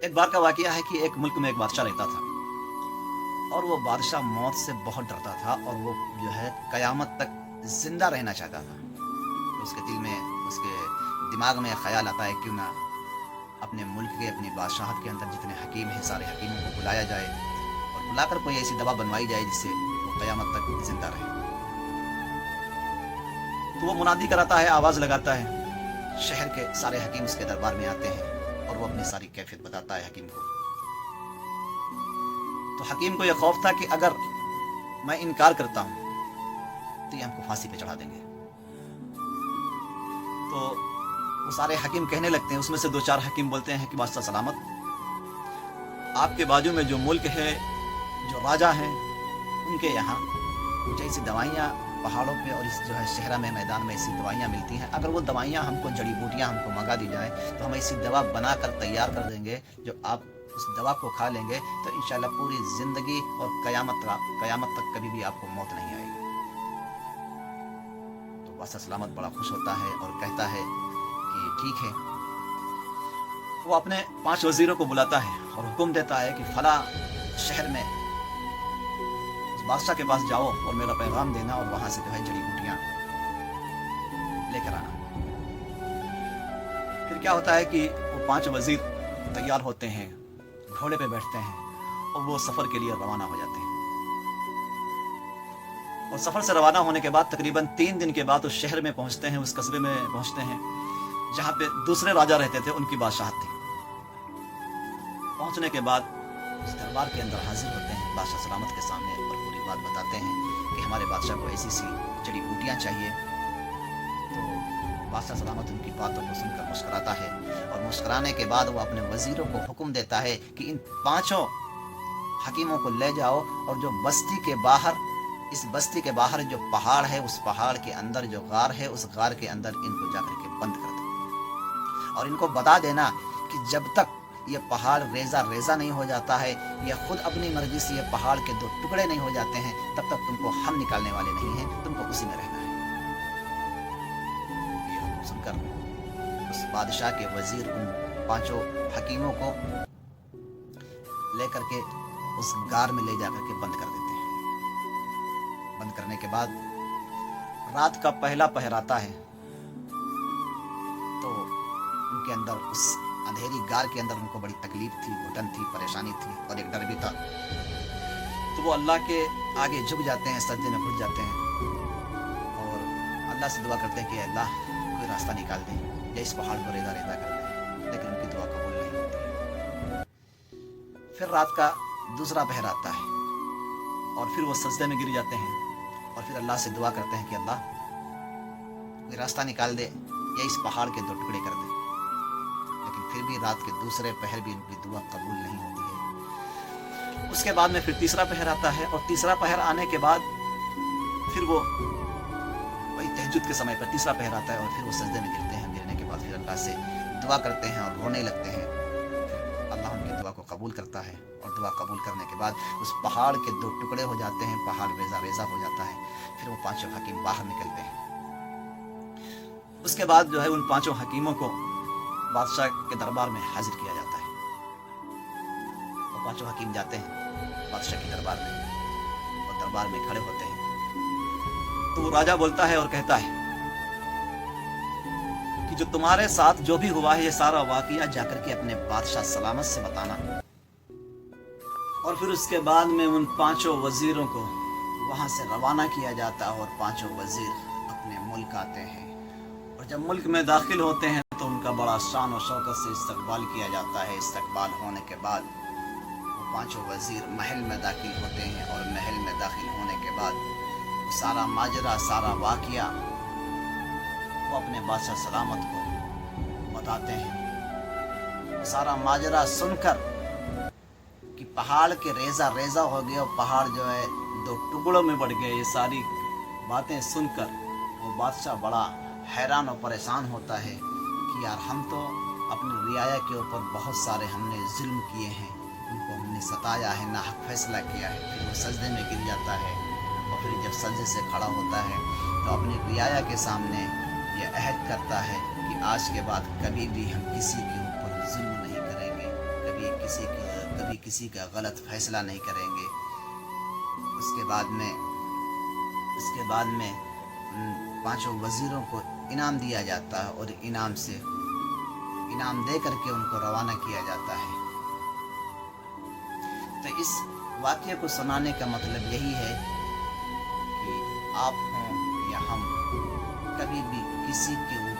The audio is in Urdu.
ایک بار کا واقعہ ہے کہ ایک ملک میں ایک بادشاہ رہتا تھا اور وہ بادشاہ موت سے بہت ڈرتا تھا اور وہ جو ہے قیامت تک زندہ رہنا چاہتا تھا. تو اس کے دل میں اس کے دماغ میں خیال آتا ہے کیوں نہ اپنے ملک کے اپنی بادشاہت کے اندر جتنے حکیم ہیں سارے حکیموں کو بلایا جائے اور بلا کر کوئی ایسی دوا بنوائی جائے جس سے وہ قیامت تک زندہ رہے. تو وہ منادی کراتا ہے, آواز لگاتا ہے, شہر کے سارے حکیم اس کے دربار میں آتے ہیں اور وہ اپنی ساری کیفیت بتاتا ہے حکیم کو. تو حکیم کو یہ خوف تھا کہ اگر میں انکار کرتا ہوں تو یہ ہم کو پھانسی پہ چڑھا دیں گے. تو وہ سارے حکیم کہنے لگتے ہیں, اس میں سے 2-4 حکیم بولتے ہیں کہ بادشاہ سلامت, آپ کے بازو میں جو ملک ہے, جو راجہ ہیں, ان کے یہاں کچھ ایسی دوائیاں پہاڑوں پہ اور اس جو ہے صحرا میں میدان میں ایسی دوائیاں ملتی ہیں. اگر وہ دوائیاں ہم کو جڑی بوٹیاں ہم کو منگا دی جائیں تو ہم ایسی دوا بنا کر تیار کر دیں گے جو آپ اس دوا کو کھا لیں گے تو انشاءاللہ پوری زندگی اور قیامت تک کبھی بھی آپ کو موت نہیں آئے گی. تو بادشاہ سلامت بڑا خوش ہوتا ہے اور کہتا ہے کہ ٹھیک ہے. وہ اپنے 5 وزیروں کو بلاتا ہے اور حکم دیتا ہے کہ فلاں شہر میں اس بادشاہ کے پاس جاؤ اور میرا پیغام دینا اور وہاں سے جو ہے جڑی بوٹیاں لے کر آنا. پھر کیا ہوتا ہے کہ وہ 5 وزیر تیار ہوتے ہیں, گھوڑے پہ بیٹھتے ہیں اور وہ سفر کے لیے روانہ ہو جاتے ہیں. اور سفر سے روانہ ہونے کے بعد تقریباً 3 دن کے بعد اس شہر میں پہنچتے ہیں, اس قصبے میں پہنچتے ہیں جہاں پہ دوسرے راجہ رہتے تھے, ان کی بادشاہت تھی. پہنچنے کے بعد اس دربار کے اندر حاضر ہوتے ہیں بادشاہ سلامت کے سامنے اور پوری بات بتاتے ہیں کہ ہمارے بادشاہ کو ایسی سی جڑی بوٹیاں چاہیے. تو بادشاہ سلامت ان کی باتوں کو سن کر مسکراتا ہے اور مسکرانے کے بعد وہ اپنے وزیروں کو حکم دیتا ہے کہ ان 5 حکیموں کو لے جاؤ اور جو بستی کے باہر, اس بستی کے باہر جو پہاڑ ہے, اس پہاڑ کے اندر جو غار ہے, اس غار کے اندر ان کو جا کر کے بند کر دو اور ان کو بتا دینا کہ جب تک یہ پہاڑ ریزہ نہیں ہو جاتا ہے, یہ خود اپنی مرضی سے یہ پہاڑ کے 2 ٹکڑے نہیں ہو جاتے ہیں, تب تک تم کو ہم نکالنے والے نہیں ہیں, تم کو اسی میں رہنا ہے. یہ حکم سن کر اس بادشاہ کے وزیر ان 5 حکیموں کو لے کر کے اس غار میں لے جا کر کے بند کر دیتے ہیں. بند کرنے کے بعد رات کا پہلا پہر آتا ہے تو ان کے اندر اس اندھیری غار کے اندر ان کو بڑی تکلیف تھی, گھٹن تھی, پریشانی تھی اور ایک ڈر بھی تھا. تو وہ اللہ کے آگے جھک جاتے ہیں, سجدے میں گھٹ جاتے ہیں اور اللہ سے دعا کرتے ہیں کہ اللہ کوئی راستہ نکال دے یا اس پہاڑ کو ریزہ کر دے, لیکن ان کی دعا قبول نہیں ہوتی. پھر رات کا دوسرا پہر آتا ہے اور پھر وہ سجدے میں گر جاتے ہیں اور پھر اللہ سے دعا کرتے ہیں کہ اللہ کوئی راستہ نکال دے یا اس پہاڑ کے 2 ٹکڑے کر دے, لیکن پھر بھی رات کے دوسرے پہر بھی ان کی دعا قبول نہیں ہوتی ہے. اس کے بعد میں پھر تیسرا پہر آتا ہے اور تیسرا پہر آنے کے بعد پھر وہ وہی تہجد کے سمے پر تیسرا پہر آتا ہے اور پھر وہ سجدے میں گرتے ہیں. گرنے کے بعد پھر اللہ سے دعا کرتے ہیں اور رونے لگتے ہیں. اللہ ان کی دعا کو قبول کرتا ہے اور دعا قبول کرنے کے بعد اس پہاڑ کے 2 ٹکڑے ہو جاتے ہیں, پہاڑ ریزہ ہو جاتا ہے. پھر وہ 5 حکیم باہر نکلتے ہیں. اس کے بعد جو ہے ان 5 حکیموں کو بادشاہ کے دربار میں حاضر کیا جاتا ہے. وہ 5 حکیم جاتے ہیں بادشاہ کے دربار میں اور دربار میں کھڑے ہوتے ہیں. تو وہ راجہ بولتا ہے اور کہتا ہے کہ جو تمہارے ساتھ جو بھی ہوا ہے یہ سارا واقعہ جا کر کے اپنے بادشاہ سلامت سے بتانا. اور پھر اس کے بعد میں ان 5 وزیروں کو وہاں سے روانہ کیا جاتا ہے اور 5 وزیر اپنے ملک آتے ہیں. اور جب ملک میں داخل ہوتے ہیں تو ان کا بڑا شان و شوکت سے استقبال کیا جاتا ہے. استقبال ہونے کے بعد وہ 5 وزیر محل میں داخل ہوتے ہیں اور محل میں داخل ہونے کے بعد سارا ماجرا, سارا واقعہ وہ اپنے بادشاہ سلامت کو بتاتے ہیں. سارا ماجرا سن کر کہ پہاڑ کے ریزہ ہو گیا اور پہاڑ جو ہے 2 ٹکڑوں میں بڑھ گئے, یہ ساری باتیں سن کر وہ بادشاہ بڑا حیران و پریشان ہوتا ہے کہ یار ہم تو اپنی رعایا کے اوپر بہت سارے ہم نے ظلم کیے ہیں, ان کو ہم نے ستایا ہے, ناحق فیصلہ کیا ہے. پھر وہ سجدے میں گر جاتا ہے اور پھر جب سجدے سے کھڑا ہوتا ہے تو اپنی رعایا کے سامنے یہ عہد کرتا ہے کہ آج کے بعد کبھی بھی ہم کسی کے اوپر ظلم نہیں کریں گے, کبھی کبھی کسی کا غلط فیصلہ نہیں کریں گے. اس کے بعد میں ان 5 وزیروں کو انعام دیا جاتا ہے اور انعام دے کر کے ان کو روانہ کیا جاتا ہے. تو اس واقعے کو سنانے کا مطلب یہی ہے کہ آپ ہوں یا ہم کبھی بھی کسی کے